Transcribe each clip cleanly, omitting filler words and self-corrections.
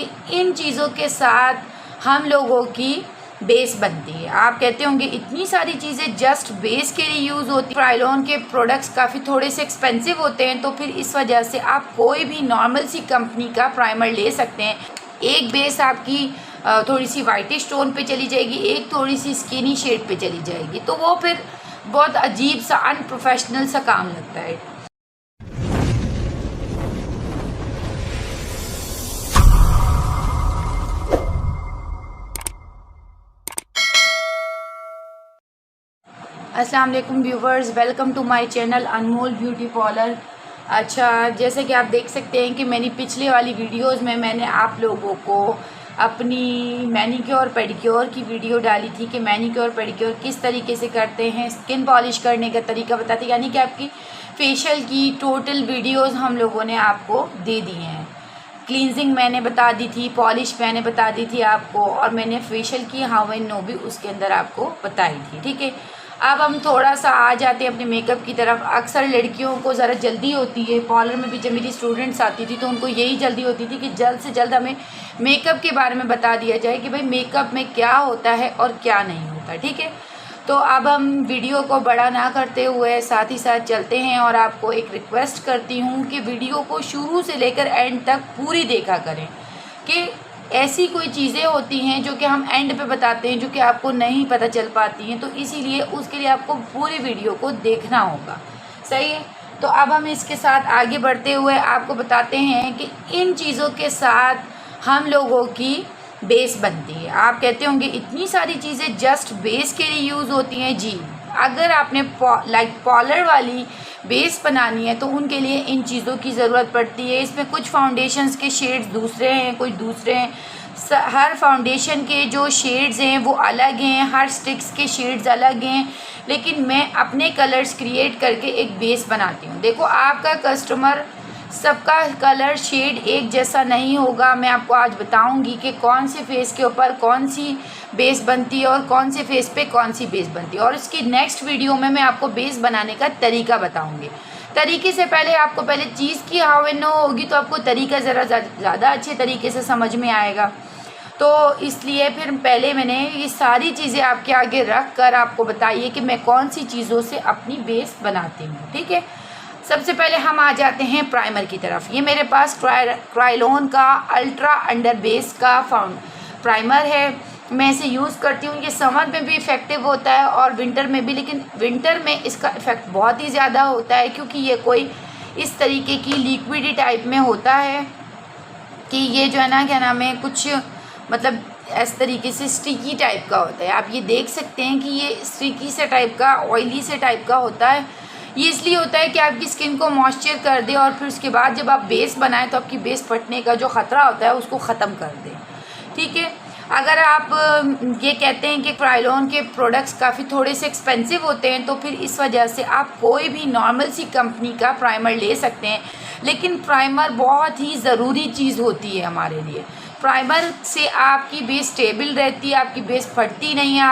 कि इन चीज़ों के साथ हम लोगों की बेस बनती है। आप कहते होंगे इतनी सारी चीज़ें जस्ट बेस के लिए यूज़ होती है। प्राइलॉन के प्रोडक्ट्स काफ़ी थोड़े से एक्सपेंसिव होते हैं, तो फिर इस वजह से आप कोई भी नॉर्मल सी कंपनी का प्राइमर ले सकते हैं। एक बेस आपकी थोड़ी सी वाइटिश टोन पे चली जाएगी, एक थोड़ी सी स्किनी शेड पे चली जाएगी, तो वो फिर बहुत अजीब सा अनप्रोफेशनल सा काम लगता है। अस्सलाम वालेकुम viewers, welcome to my channel Anmol beauty parlour. अच्छा, जैसे कि आप देख सकते हैं कि मेरी पिछले वाली वीडियोस में मैंने आप लोगों को अपनी मैनीक्योर पेडिक्योर की वीडियो डाली थी कि मैनीक्योर पेडिक्योर किस तरीके से करते हैं, स्किन पॉलिश करने का तरीका बताते, यानी कि आपकी फेशियल की टोटल वीडियोस हम लोगों ने आपको दे दी हैं। क्लींजिंग मैंने बता दी थी, पॉलिश मैंने बता दी थी आपको, और मैंने फेशियल की हाउ एंड नो भी उसके अंदर आपको बताई थी। ठीक है, अब हम थोड़ा सा आ जाते हैं अपने मेकअप की तरफ। अक्सर लड़कियों को ज़रा जल्दी होती है, पार्लर में भी जब मेरी स्टूडेंट्स आती थी तो उनको यही जल्दी होती थी कि जल्द से जल्द हमें मेकअप के बारे में बता दिया जाए कि भाई मेकअप में क्या होता है और क्या नहीं होता। ठीक है, तो अब हम वीडियो को बड़ा ना करते हुए साथ ही साथ चलते हैं, और आपको एक रिक्वेस्ट करती हूँ कि वीडियो को शुरू से लेकर एंड तक पूरी देखा करें, कि ऐसी कोई चीज़ें होती हैं जो कि हम एंड पे बताते हैं जो कि आपको नहीं पता चल पाती हैं, तो इसीलिए उसके लिए आपको पूरी वीडियो को देखना होगा। सही है, तो अब हम इसके साथ आगे बढ़ते हुए आपको बताते हैं कि इन चीज़ों के साथ हम लोगों की बेस बनती है। आप कहते होंगे इतनी सारी चीज़ें जस्ट बेस के लिए यूज़ होती हैं। जी, अगर आपने पार्लर वाली बेस बनानी है तो उनके लिए इन चीज़ों की ज़रूरत पड़ती है। इसमें कुछ फाउंडेशंस के शेड्स दूसरे हैं, कुछ दूसरे हैं। हर फाउंडेशन के जो शेड्स हैं वो अलग हैं, हर स्टिक्स के शेड्स अलग हैं, लेकिन मैं अपने कलर्स क्रिएट करके एक बेस बनाती हूँ। देखो, आपका कस्टमर सबका कलर शेड एक जैसा नहीं होगा। मैं आपको आज बताऊंगी कि कौन से फेस के ऊपर कौन सी बेस बनती है और कौन से फेस पे कौन सी बेस बनती है, और इसकी नेक्स्ट वीडियो में मैं आपको बेस बनाने का तरीका बताऊंगी। तरीके से पहले आपको पहले चीज़ की हाउ एंड नो होगी, तो आपको तरीका ज़रा ज़्यादा अच्छे तरीके से समझ में आएगा। तो इसलिए फिर पहले मैंने ये सारी चीज़ें आपके आगे रख कर आपको बताइए कि मैं कौन सी चीज़ों से अपनी बेस बनाती हूँ। ठीक है, सबसे पहले हम आ जाते हैं प्राइमर की तरफ। ये मेरे पास क्राइलॉन का अल्ट्रा अंडर बेस का प्राइमर है। मैं इसे यूज़ करती हूँ। ये समर में भी इफ़ेक्टिव होता है और विंटर में भी, लेकिन विंटर में इसका इफ़ेक्ट बहुत ही ज़्यादा होता है, क्योंकि ये कोई इस तरीके की लिक्विडी टाइप में होता है कि ये जो है ना, क्या नाम है, कुछ मतलब इस तरीके से स्टिकी टाइप का होता है। आप ये देख सकते हैं कि ये स्टिकी से टाइप का, ऑयली से टाइप का होता है। ये इसलिए होता है कि आपकी स्किन को मॉइस्चर कर दे, और फिर उसके बाद जब आप बेस बनाएं तो आपकी बेस फटने का जो ख़तरा होता है उसको ख़त्म कर दे। ठीक है, अगर आप ये कहते हैं कि क्राइलॉन के प्रोडक्ट्स काफ़ी थोड़े से एक्सपेंसिव होते हैं, तो फिर इस वजह से आप कोई भी नॉर्मल सी कंपनी का प्राइमर ले सकते हैं, लेकिन प्राइमर बहुत ही ज़रूरी चीज़ होती है हमारे लिए। प्राइमर से आपकी बेस स्टेबल रहती है, आपकी बेस फटती नहीं है,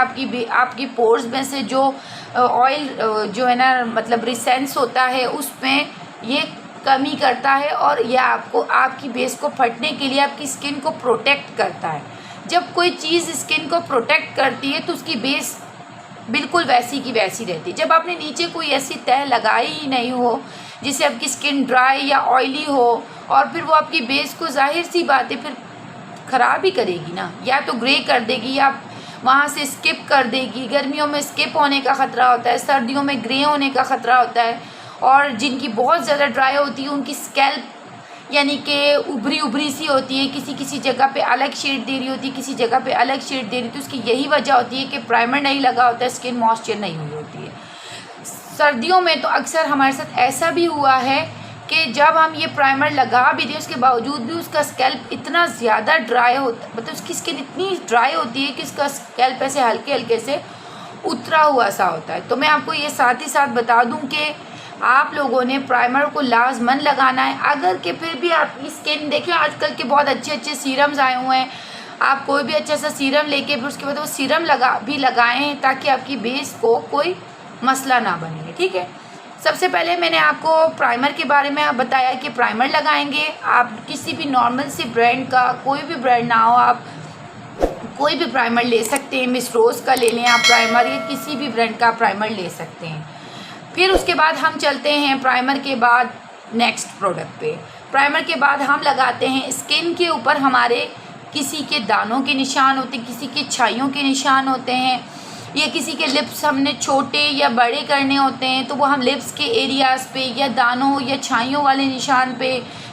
आपकी पोर्स में से जो ऑयल जो है ना, मतलब रिसेंस होता है, उसमें ये कमी करता है, और यह आपको आपकी बेस को फटने के लिए आपकी स्किन को प्रोटेक्ट करता है। जब कोई चीज़ स्किन को प्रोटेक्ट करती है तो उसकी बेस बिल्कुल वैसी की वैसी रहती है। जब आपने नीचे कोई ऐसी तह लगाई ही नहीं हो जिससे आपकी स्किन ड्राई या ऑयली हो, और फिर वो आपकी बेस को, जाहिर सी बात है, फिर ख़राब ही करेगी ना, या तो ग्रे कर देगी या वहाँ से स्किप कर देगी। गर्मियों में स्किप होने का ख़तरा होता है, सर्दियों में ग्रे होने का ख़तरा होता है, और जिनकी बहुत ज़्यादा ड्राई होती है उनकी स्कैल्प यानी कि उभरी सी होती है, किसी किसी जगह पे अलग शेड दे रही होती है, किसी जगह पे अलग शेड दे रही होती है। उसकी यही वजह होती है कि प्राइमर नहीं लगा होता है, स्किन मॉइस्चर नहीं हुई होती है। सर्दियों में तो अक्सर हमारे साथ ऐसा भी हुआ है कि जब हम ये प्राइमर लगा भी दें उसके बावजूद भी उसका स्कैल्प इतना ज़्यादा ड्राई होता, मतलब उसकी स्किन इतनी ड्राई होती है कि उसका स्कैल्प ऐसे हल्के हल्के से उतरा हुआ सा होता है। तो मैं आपको ये साथ ही साथ बता दूं कि आप लोगों ने प्राइमर को लाजमन लगाना है। अगर कि फिर भी आपकी स्किन, देखिए आजकल के बहुत अच्छे अच्छे सीरम्स आए हुए हैं, आप कोई भी अच्छा सा सीरम लेके फिर उसके बाद वो सीरम लगाएं ताकि आपकी बेस को कोई मसला ना बने। ठीक है, सबसे पहले मैंने आपको प्राइमर के बारे में बताया कि प्राइमर लगाएंगे। आप किसी भी नॉर्मल से ब्रांड का, कोई भी ब्रांड ना हो, आप कोई भी प्राइमर ले सकते हैं। मिस रोज़ का ले लें आप प्राइमर, या किसी भी ब्रांड का प्राइमर ले सकते हैं। फिर उसके बाद हम चलते हैं प्राइमर के बाद नेक्स्ट प्रोडक्ट पे। प्राइमर के बाद हम लगाते हैं स्किन के ऊपर, हमारे किसी के दानों के निशान होते हैं, किसी के छाइयों के निशान होते हैं, या किसी के लिप्स हमने छोटे या बड़े करने होते हैं, तो वो हम लिप्स के एरियाज़ पे या दानों या छाइयों वाले निशान पे,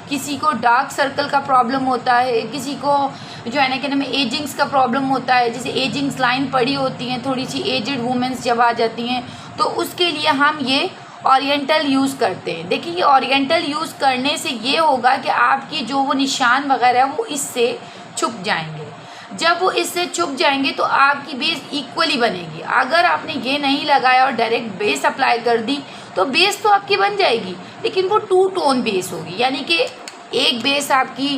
किसी को डार्क सर्कल का प्रॉब्लम होता है, किसी को जो है ना कि हमें एजिंग्स का प्रॉब्लम होता है, जैसे एजिंग्स लाइन पड़ी होती हैं, थोड़ी सी एजड वुमेंस जब आ जाती हैं, तो उसके लिए हम ये ओरिएंटल यूज़ करते हैं। देखिए, ये ओरिएंटल यूज़ करने से ये होगा कि आपकी जो वो निशान वगैरह वो इससे छुप जाएंगे। जब वो इससे छुप जाएंगे तो आपकी बेस इक्वली बनेगी। अगर आपने ये नहीं लगाया और डायरेक्ट बेस अप्लाई कर दी तो बेस तो आपकी बन जाएगी, लेकिन वो टू टोन बेस होगी, यानी कि एक बेस आपकी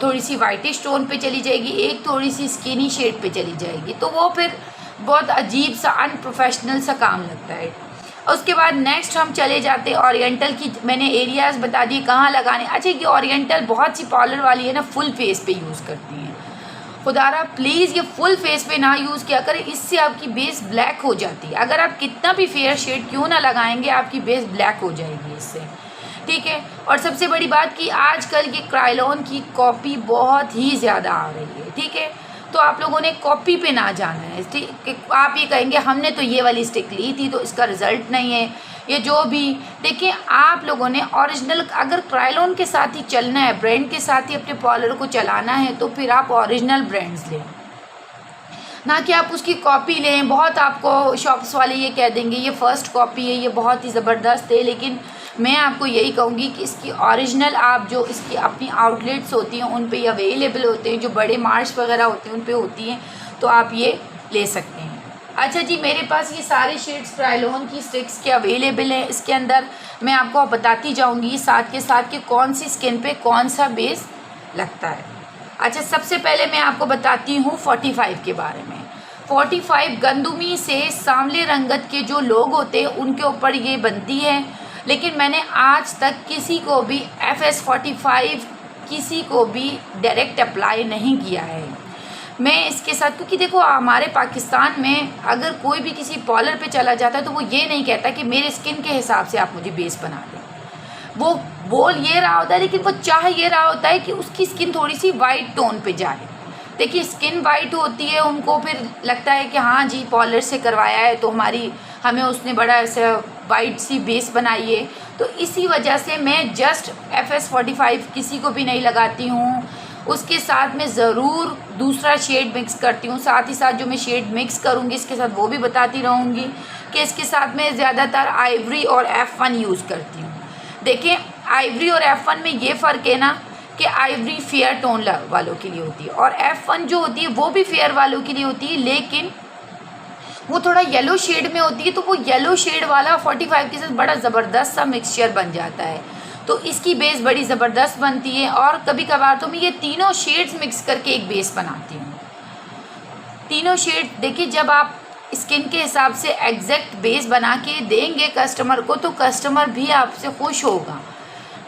थोड़ी सी वाइटिश टोन पे चली जाएगी, एक थोड़ी सी स्किनी शेड पे चली जाएगी, तो वो फिर बहुत अजीब सा अनप्रोफेशनल सा काम लगता है। उसके बाद नेक्स्ट हम चले जाते हैं ओरिएंटल की। मैंने एरियाज़ बता दिए कहाँ लगाने। अच्छा, ये ओरिएंटल बहुत सी पार्लर वाली है ना, फुल फेस पे यूज़ करती हैं। खुदारा प्लीज़ ये फुल फेस पे ना यूज़ किया करें, इससे आपकी बेस ब्लैक हो जाती है। अगर आप कितना भी फेयर शेड क्यों ना लगाएंगे, आपकी बेस ब्लैक हो जाएगी इससे, ठीक है। और सबसे बड़ी बात कि आजकल ये क्रायोलॉन की कॉपी बहुत ही ज़्यादा आ रही है, ठीक है। तो आप लोगों ने कॉपी पे ना जाना है, ठीक। आप ये कहेंगे हमने तो ये वाली स्टिक ली थी तो इसका रिज़ल्ट नहीं है, ये जो भी। देखिए, आप लोगों ने ओरिजिनल, अगर क्रायोलॉन के साथ ही चलना है, ब्रांड के साथ ही अपने पार्लर को चलाना है, तो फिर आप ओरिजिनल ब्रांड्स लें, ना कि आप उसकी कॉपी लें। बहुत आपको शॉप्स वाले ये कह देंगे ये फ़र्स्ट कॉपी है, ये बहुत ही ज़बरदस्त है, लेकिन मैं आपको यही कहूँगी कि इसकी ओरिजिनल आप जो इसकी अपनी आउटलेट्स होती हैं उन पे अवेलेबल होते हैं, जो बड़े मार्ट्स वगैरह होते हैं उन पे होती हैं, तो आप ये ले सकते हैं। अच्छा जी, मेरे पास ये सारे शेड्स क्रायोलॉन की स्टिक्स के अवेलेबल हैं। इसके अंदर मैं आपको बताती जाऊँगी साथ के साथ कि कौन सी स्किन पे कौन सा बेस लगता है। अच्छा, सबसे पहले मैं आपको बताती हूँ 45 के बारे में। 45 गंदुमी से सांवले रंगत के जो लोग होते हैं उनके ऊपर ये बनती है, लेकिन मैंने आज तक किसी को भी FS45 किसी को भी डायरेक्ट अप्लाई नहीं किया है। मैं इसके साथ, क्योंकि देखो हमारे पाकिस्तान में अगर कोई भी किसी पार्लर पे चला जाता है तो वो ये नहीं कहता कि मेरे स्किन के हिसाब से आप मुझे बेस बना दें। वो बोल ये रहा होता है, लेकिन वो चाह ये रहा होता है कि उसकी स्किन थोड़ी सी वाइट टोन पे जाए। देखिए, स्किन वाइट होती है, उनको फिर लगता है कि हाँ जी पार्लर से करवाया है तो हमें उसने बड़ा ऐसा वाइट सी बेस बनाई है। तो इसी वजह से मैं जस्ट FS45 किसी को भी नहीं लगाती हूँ। उसके साथ मैं ज़रूर दूसरा शेड मिक्स करती हूँ। साथ ही साथ जो मैं शेड मिक्स करूँगी इसके साथ वो भी बताती रहूँगी कि इसके साथ मैं ज़्यादातर आइवरी और F1 यूज़ करती हूँ। देखिए, आइवरी और F1 में ये फ़र्क है ना कि आइवरी फेयर टोन वालों के लिए होती है और F1 जो होती है वो भी फेयर वालों के लिए होती है, लेकिन वो थोड़ा येलो शेड में होती है। तो वो येलो शेड वाला 45 के साथ बड़ा ज़बरदस्त सा मिक्सचर बन जाता है, तो इसकी बेस बड़ी ज़बरदस्त बनती है। और कभी कभार तो मैं ये तीनों शेड्स मिक्स करके एक बेस बनाती हूँ। तीनों शेड देखिए, जब आप स्किन के हिसाब से एग्जैक्ट बेस बना के देंगे कस्टमर को तो कस्टमर भी आपसे खुश होगा,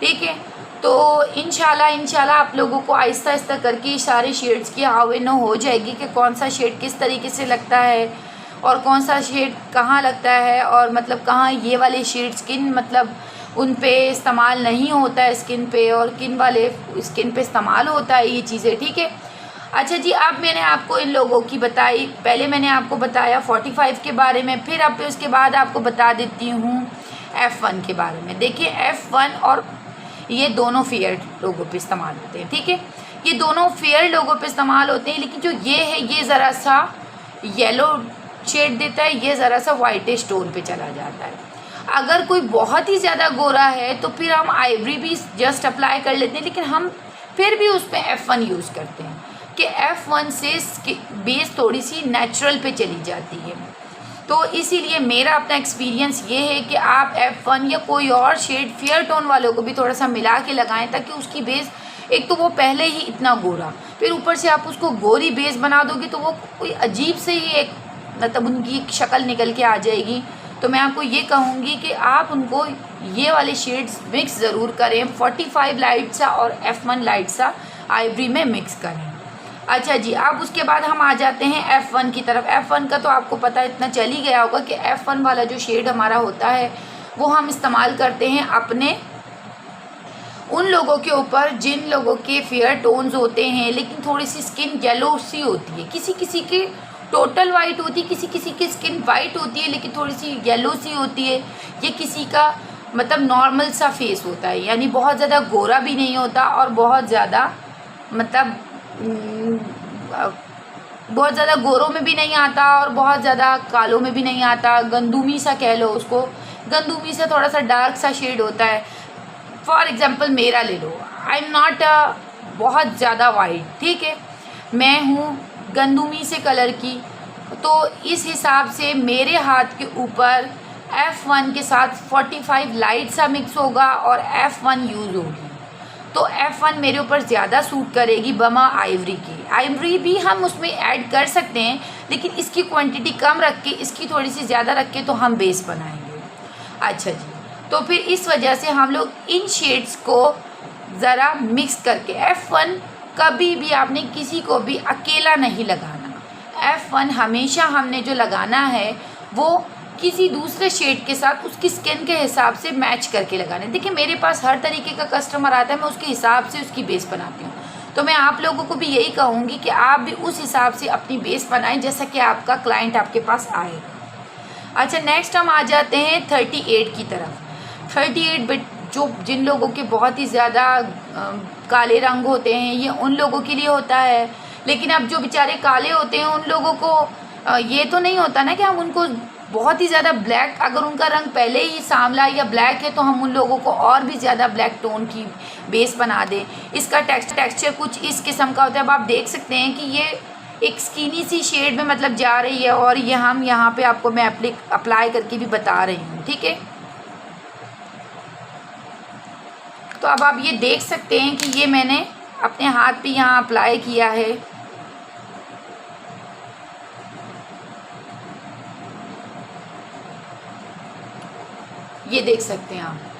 ठीक है। तो इंशाल्लाह आप लोगों को आहिस्ता आहिस्ता करके सारे शेड्स की अवेयरनेस हो जाएगी कि कौन सा शेड किस तरीके से लगता है और कौन सा शेड कहाँ लगता है, और मतलब कहाँ ये वाले शेड स्किन मतलब उन पे इस्तेमाल नहीं होता है स्किन पे, और किन वाले स्किन पे इस्तेमाल होता है ये चीज़ें, ठीक है। अच्छा जी, अब मैंने आपको इन लोगों की बताई, पहले मैंने आपको बताया 45 के बारे में, फिर अब उसके बाद आपको बता देती हूँ F1 के बारे में। देखिए, F1 और ये दोनों फेयर लोगों पे इस्तेमाल होते हैं, ठीक है। ये दोनों फेयर लोगों पे इस्तेमाल होते हैं, लेकिन जो ये है ये ज़रा सा येलो शेड देता है, ये ज़रा सा वाइटिश टोन पे चला जाता है। अगर कोई बहुत ही ज़्यादा गोरा है तो फिर हम आइवरी भी जस्ट अप्लाई कर लेते हैं, लेकिन हम फिर भी उस पर F1 यूज़ करते हैं कि F1 से बेस थोड़ी सी नेचुरल पे चली जाती है। तो इसीलिए मेरा अपना एक्सपीरियंस ये है कि आप F1 या कोई और शेड फेयर टोन वालों को भी थोड़ा सा मिला के लगाएं, ताकि उसकी बेस, एक तो वो पहले ही इतना गोरा, फिर ऊपर से आप उसको गोरी बेस बना दोगे तो वो कोई अजीब से ही एक मतलब उनकी शक्ल निकल के आ जाएगी, तो मैं आपको ये कहूँगी कि आप उनको ये वाले शेड्स मिक्स ज़रूर करें। 45 लाइट सा और F1 लाइट सा आइवरी में मिक्स करें। अच्छा जी, अब उसके बाद हम आ जाते हैं F1 की तरफ। F1 का तो आपको पता इतना चल ही गया होगा कि F1 वाला जो शेड हमारा होता है वो हम इस्तेमाल करते हैं अपने उन लोगों के ऊपर जिन लोगों के फेयर टोन्स होते हैं लेकिन थोड़ी सी स्किन येलो सी होती है। किसी किसी की टोटल वाइट होती है, किसी किसी की स्किन वाइट होती है लेकिन थोड़ी सी येलो सी होती है। ये किसी का मतलब नॉर्मल सा फेस होता है, यानी बहुत ज़्यादा गोरा भी नहीं होता और बहुत ज़्यादा मतलब बहुत ज़्यादा गोरों में भी नहीं आता और बहुत ज़्यादा कालों में भी नहीं आता। गंदूमी सा कह लो उसको, गंदूमी से थोड़ा सा डार्क सा शेड होता है। फॉर एग्ज़ाम्पल मेरा ले लो, आई एम नॉट बहुत ज़्यादा वाइट, ठीक है, मैं हूँ गंदूमी से कलर की, तो इस हिसाब से मेरे हाथ के ऊपर F1 के साथ 45 लाइट सा मिक्स होगा और F1 यूज़ होगी। तो F1 मेरे ऊपर ज़्यादा सूट करेगी बमा आइवरी की। आइवरी भी हम उसमें ऐड कर सकते हैं लेकिन इसकी क्वांटिटी कम रख के, इसकी थोड़ी सी ज़्यादा रख के तो हम बेस बनाएंगे। अच्छा जी, तो फिर इस वजह से हम लोग इन शेड्स को ज़रा मिक्स करके F1 कभी भी आपने किसी को भी अकेला नहीं लगाना। F1 हमेशा हमने जो लगाना है वो किसी दूसरे शेड के साथ उसकी स्किन के हिसाब से मैच करके लगाना है। देखिए मेरे पास हर तरीके का कस्टमर आता है, मैं उसके हिसाब से उसकी बेस बनाती हूँ। तो मैं आप लोगों को भी यही कहूँगी कि आप भी उस हिसाब से अपनी बेस बनाएं जैसा कि आपका क्लाइंट आपके पास आए। अच्छा, नेक्स्ट हम आ जाते हैं 38 की तरफ। 38 बिट जो जिन लोगों के बहुत ही ज़्यादा काले रंग होते हैं, ये उन लोगों के लिए होता है। लेकिन अब जो बेचारे काले होते हैं उन लोगों को ये तो नहीं होता ना कि हम उनको बहुत ही ज़्यादा ब्लैक, अगर उनका रंग पहले ही सांवला या ब्लैक है तो हम उन लोगों को और भी ज़्यादा ब्लैक टोन की बेस बना दें। इसका टेक्सचर कुछ इस किस्म का होता है। अब आप देख सकते हैं कि ये एक स्किनी सी शेड में मतलब जा रही है और ये हम यहाँ पे आपको मैं अप्लाई करके भी बता रही हूँ, ठीक है। तो अब आप ये देख सकते हैं कि ये मैंने अपने हाथ पे यहाँ अप्लाई किया है। ये देख सकते हैं आप।